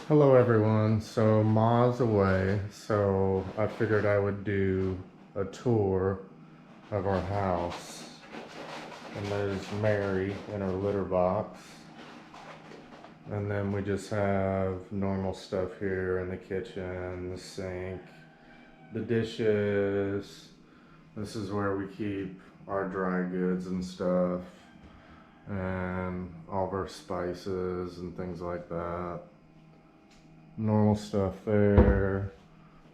Hello everyone. So Ma's away, so I figured I would do a tour of our house. And there's Mary in her litter box. And then we just have normal stuff here in the kitchen, the sink, the dishes. This is where we keep our dry goods and stuff, and all of our spices and things like that. Normal stuff there.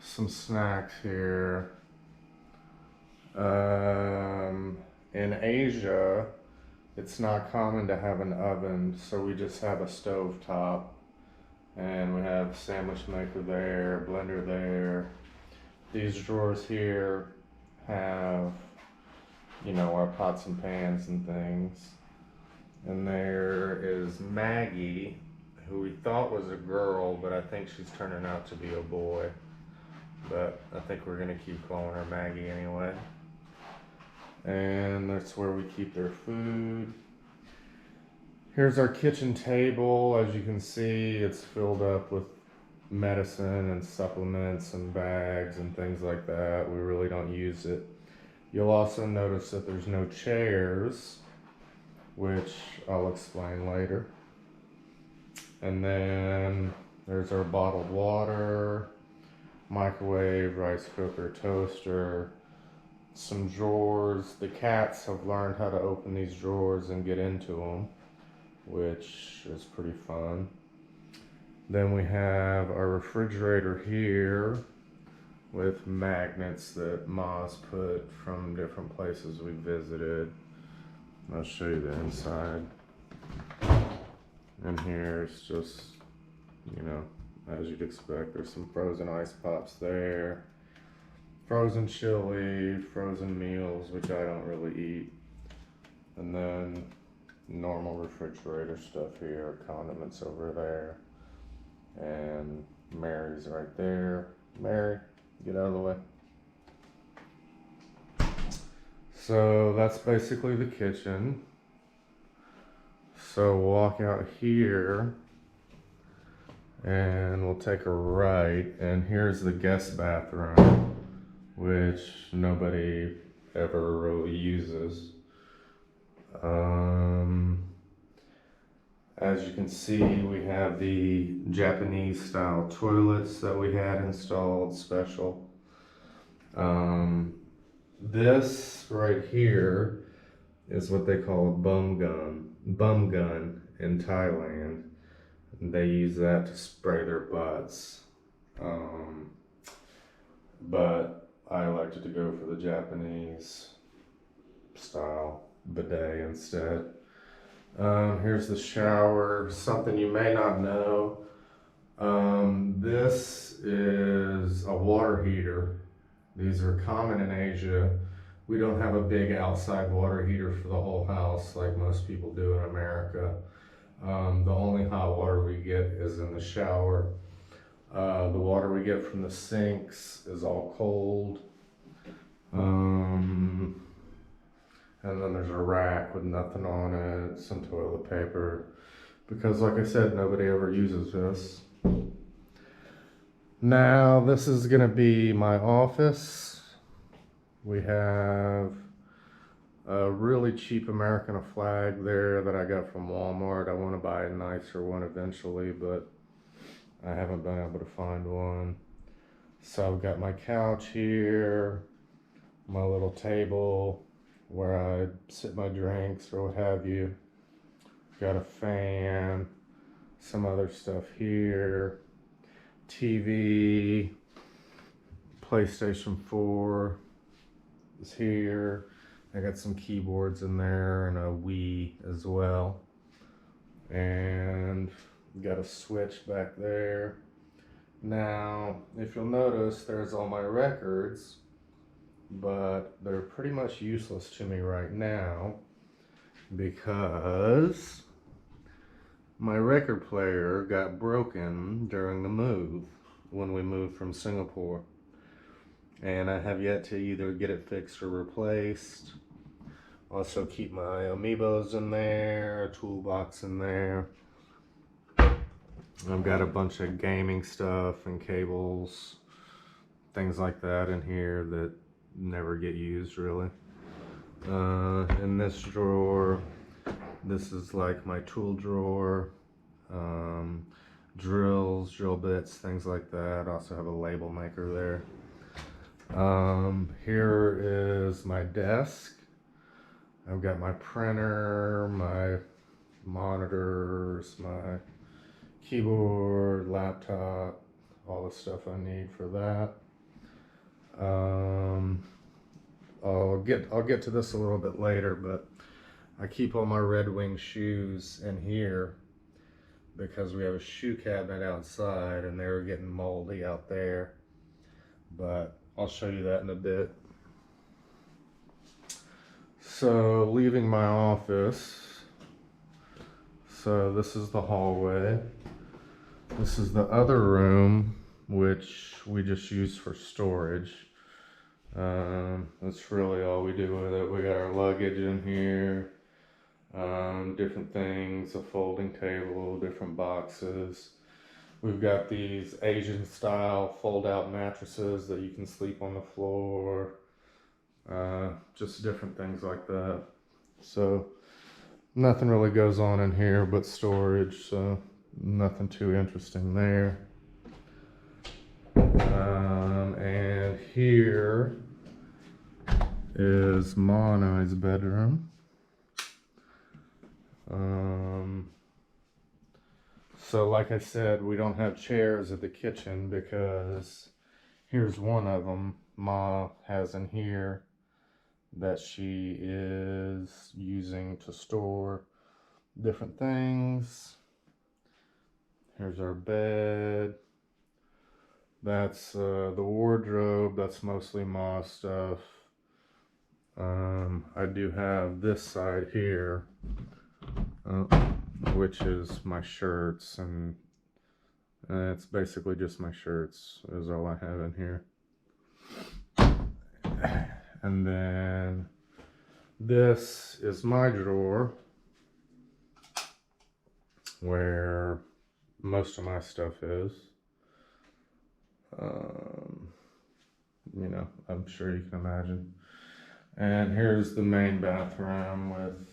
Some snacks here. In Asia, it's not common to have an oven, so we just have a stove top. And we have sandwich maker there, blender there. These drawers here have, our pots and pans and things. And there is Maggie, who we thought was a girl, but I think she's turning out to be a boy. But I think we're gonna keep calling her Maggie anyway. And that's where we keep their food. Here's our kitchen table. As you can see, it's filled up with medicine and supplements and bags and things like that. We really don't use it. You'll also notice that there's no chairs, which I'll explain later. And then there's our bottled water, microwave, rice cooker, toaster, some drawers. The cats have learned how to open these drawers and get into them, which is pretty fun. Then we have our refrigerator here with magnets that Ma's put from different places we visited. I'll show you the inside. And here's just, as you'd expect, there's some frozen ice pops there. Frozen chili, frozen meals, which I don't really eat. And then normal refrigerator stuff here, condiments over there. And Mary's right there. Mary, get out of the way. So that's basically the kitchen. So we'll walk out here and we'll take a right, and here's the guest bathroom, which nobody ever really uses. As you can see, we have the Japanese style toilets that we had installed special. This right here is what they call a bum gun in Thailand. They use that to spray their butts. But I elected to go for the Japanese style bidet instead. Here's the shower. Something you may not know. This is a water heater. These are common in Asia. We don't have a big outside water heater for the whole house like most people do in America. The only hot water we get is in the shower. The water we get from the sinks is all cold. And then there's a rack with nothing on it, some toilet paper. Because like I said, nobody ever uses this. Now this is gonna be my office. We have a really cheap American flag there that I got from Walmart. I want to buy a nicer one eventually, but I haven't been able to find one. So I've got my couch here, my little table where I sit my drinks or what have you. Got a fan, some other stuff here, TV, PlayStation 4 is here. I got some keyboards in there and a Wii as well. And got a switch back there. Now, if you'll notice, there's all my records, but they're pretty much useless to me right now because my record player got broken during the move when we moved from Singapore. And I have yet to either get it fixed or replaced. Also keep my amiibos in there, a toolbox in there. I've got a bunch of gaming stuff and cables, things like that in here that never get used really. In this drawer, this is like my tool drawer, drills, drill bits, things like that. I also have a label maker there. Here is my desk. I've got my printer, my monitors, my keyboard, laptop, all the stuff I need for that. I'll get to this a little bit later, but I keep all my Red Wing shoes in here because we have a shoe cabinet outside and they were getting moldy out there. But I'll show you that in a bit. So leaving my office, so this is the hallway. This is the other room, which we just use for storage. That's really all we do with it. We got our luggage in here, different things, a folding table, different boxes. We've got these Asian style fold out mattresses that you can sleep on the floor, just different things like that. So nothing really goes on in here but storage, so nothing too interesting there. And here is Ma and I's bedroom. So like I said, we don't have chairs at the kitchen because here's one of them Ma has in here that she is using to store different things. Here's our bed. That's the wardrobe. That's mostly Ma stuff. I do have this side here, which is my shirts, and it's basically just my shirts is all I have in here. And then this is my drawer where most of my stuff is. You know, I'm sure you can imagine. And here's the main bathroom with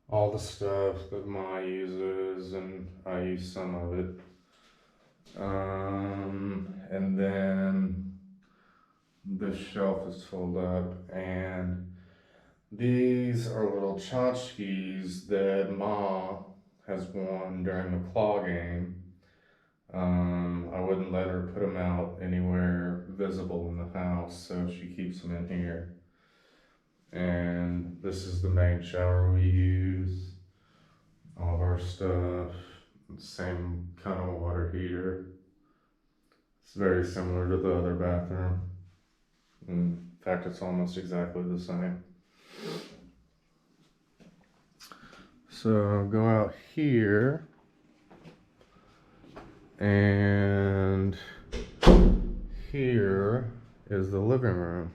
all the stuff that Ma uses, and I use some of it. And then this shelf is filled up, and these are little tchotchkes that Ma has won during the claw game. I wouldn't let her put them out anywhere visible in the house, so she keeps them in here. And this is the main shower we use. All of our stuff, same kind of water heater. It's very similar to the other bathroom. In fact, it's almost exactly the same. So I'll go out here, and here is the living room.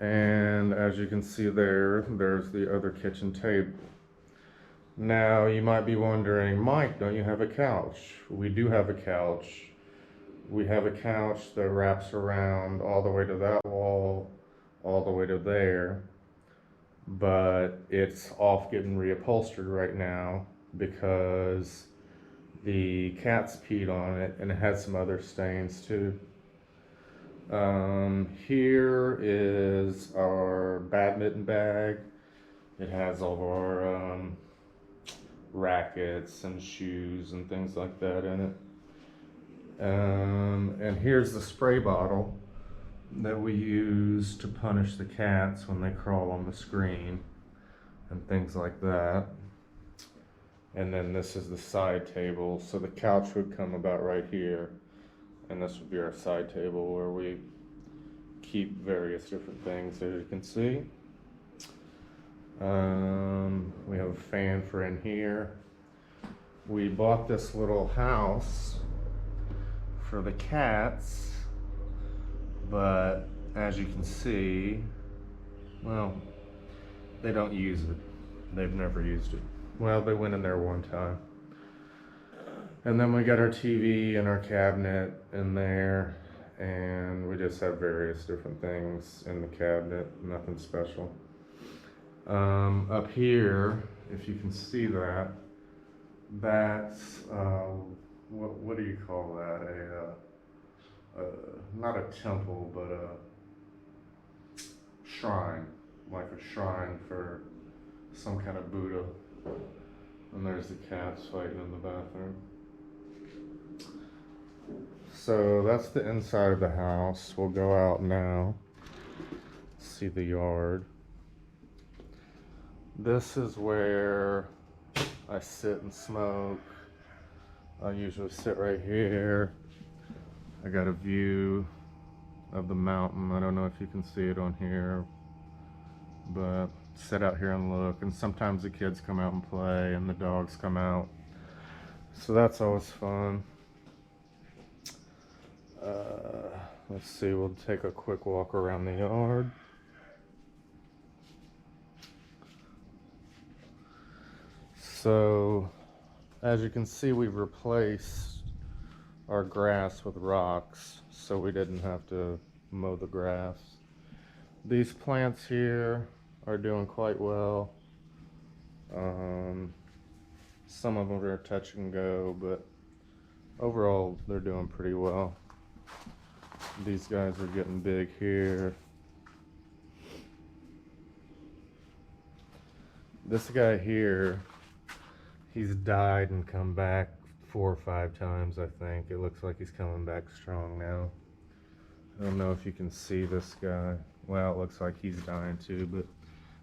And as you can see there's the other kitchen table. Now you might be wondering, Mike, don't you have a couch? We do have a couch. We have a couch that wraps around all the way to that wall, all the way to there. But it's off getting reupholstered right now because the cats peed on it and it had some other stains too. Here is our badminton bag. It has all of our rackets and shoes and things like that in it. And here's the spray bottle that we use to punish the cats when they crawl on the screen and things like that. And then this is the side table. So the couch would come about right here, and this would be our side table where we keep various different things, as you can see. We have a fan for in here. We bought this little house for the cats, but as you can see, well, they don't use it. They've never used it. Well, they went in there one time. And then we got our TV and our cabinet in there, and we just have various different things in the cabinet, nothing special. Up here, if you can see that, that's, what do you call that? Not a temple, but a shrine, like a shrine for some kind of Buddha. And there's the cats fighting in the bathroom. So that's the inside of the house. We'll go out now, see the yard. This is where I sit and smoke. I usually sit right here. I got a view of the mountain. I don't know if you can see it on here, but sit out here and look. And sometimes the kids come out and play, and the dogs come out. So that's always fun. Let's see, we'll take a quick walk around the yard. So, as you can see, we've replaced our grass with rocks, so we didn't have to mow the grass. These plants here are doing quite well. Some of them are touch and go, but overall they're doing pretty well. These guys are getting big here. This guy here, he's died and come back 4 or 5 times, I think. It looks like he's coming back strong now. I don't know if you can see this guy. Well, it looks like he's dying too, but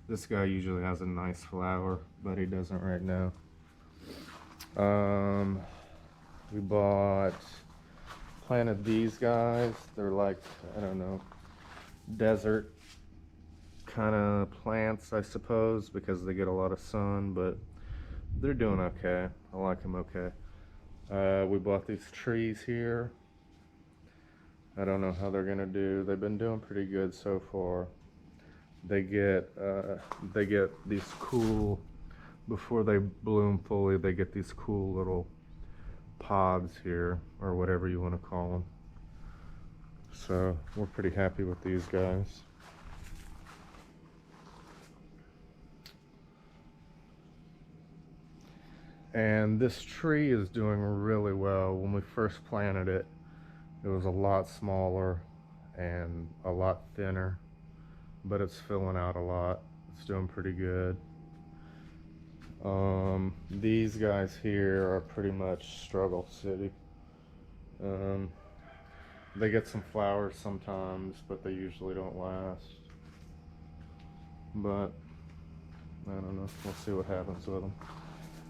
this guy usually has a nice flower, but he doesn't right now. We planted these guys. They're like, I don't know, desert kind of plants, I suppose, because they get a lot of sun, but they're doing okay. I like them okay. We bought these trees here. I don't know how they're gonna do. They've been doing pretty good so far. They get these cool, before they bloom fully, they get these cool little pods here, or whatever you want to call them. So we're pretty happy with these guys. And this tree is doing really well. When we first planted it, it was a lot smaller and a lot thinner, but it's filling out a lot. It's doing pretty good. These guys here are pretty much struggle city. They get some flowers sometimes, but they usually don't last. But I don't know, we'll see what happens with them.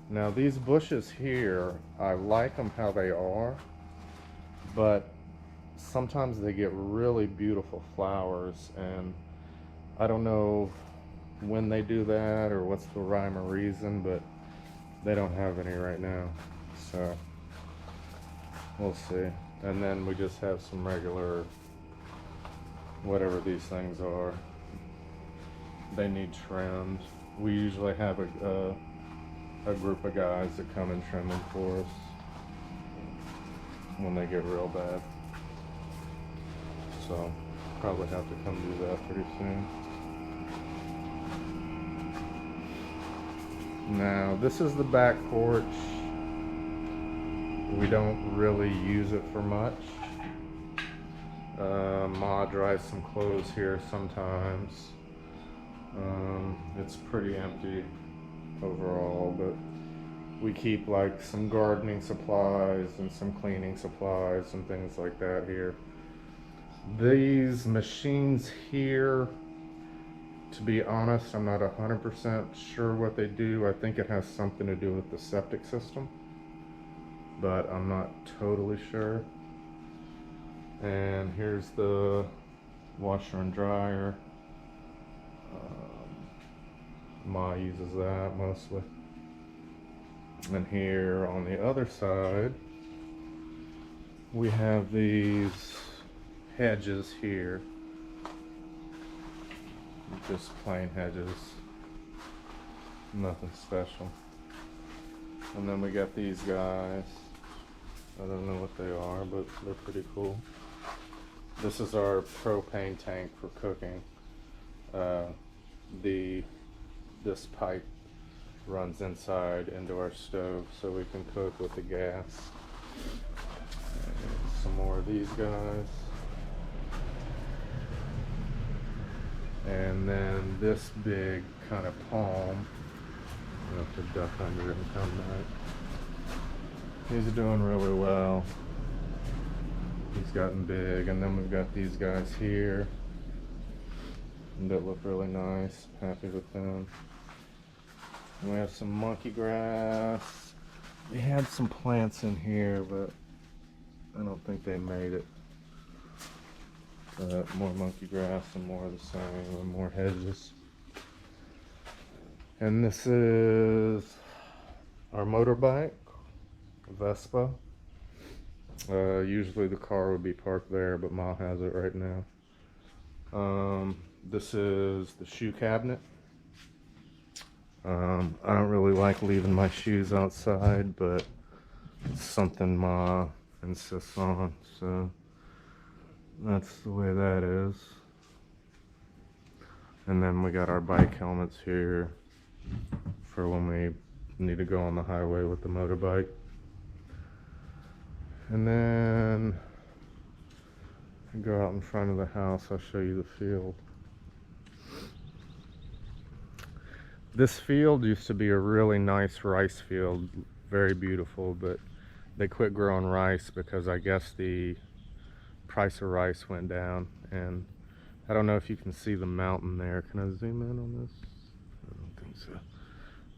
Now these bushes here, I like them how they are, but sometimes they get really beautiful flowers, and I don't know when they do that or what's the rhyme or reason, but they don't have any right now, so we'll see. And then we just have some regular, whatever these things are, they need trimmed. We usually have a group of guys that come and trim them for us when they get real bad. So probably have to come do that pretty soon. Now this is the back porch. We don't really use it for much. Ma dries some clothes here sometimes. It's pretty empty overall, but we keep like some gardening supplies and some cleaning supplies and things like that here. These machines here, to be honest, I'm not 100% sure what they do. I think it has something to do with the septic system, but I'm not totally sure. And here's the washer and dryer. Ma uses that mostly. And here on the other side, we have these hedges here. Just plain hedges. Nothing special. And then we got these guys. I don't know what they are, but they're pretty cool. This is our propane tank for cooking. This pipe runs inside into our stove so we can cook with the gas. And some more of these guys. And then this big kind of palm. I have to duck under it and come back. He's doing really well. He's gotten big. And then we've got these guys here that look really nice. Happy with them. And we have some monkey grass. We had some plants in here, but I don't think they made it. More monkey grass and more of the same, and more hedges. And this is our motorbike, Vespa. Usually the car would be parked there, but Ma has it right now. This is the shoe cabinet. I don't really like leaving my shoes outside, but it's something Ma insists on, so that's the way that is. And then we got our bike helmets here for when we need to go on the highway with the motorbike. And then go out in front of the house, I'll show you the field. This field used to be a really nice rice field, very beautiful, but they quit growing rice because I guess the price of rice went down. And I don't know if you can see the mountain there. Can I zoom in on this? I don't think so.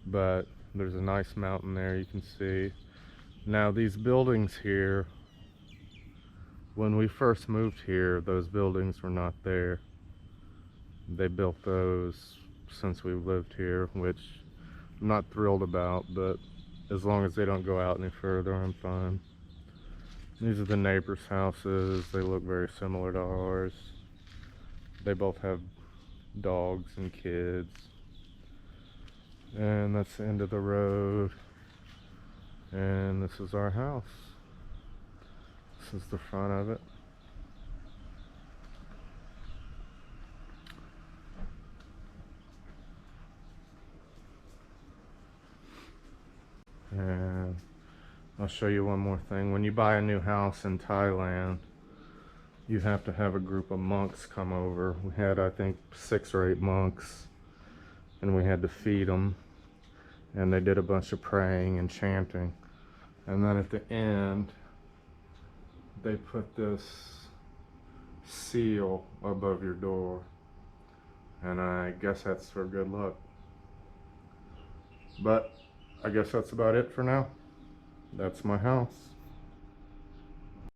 But there's a nice mountain there you can see. Now these buildings here, when we first moved here, those buildings were not there. They built those since we've lived here, which I'm not thrilled about, but as long as they don't go out any further, I'm fine. These are the neighbors' houses. They look very similar to ours. They both have dogs and kids. And that's the end of the road. And this is our house. This is the front of it. And I'll show you one more thing. When you buy a new house in Thailand, you have to have a group of monks come over. We had, I think, 6 or 8 monks, and we had to feed them. And they did a bunch of praying and chanting. And then at the end, they put this seal above your door. And I guess that's for good luck. But I guess that's about it for now. That's my house.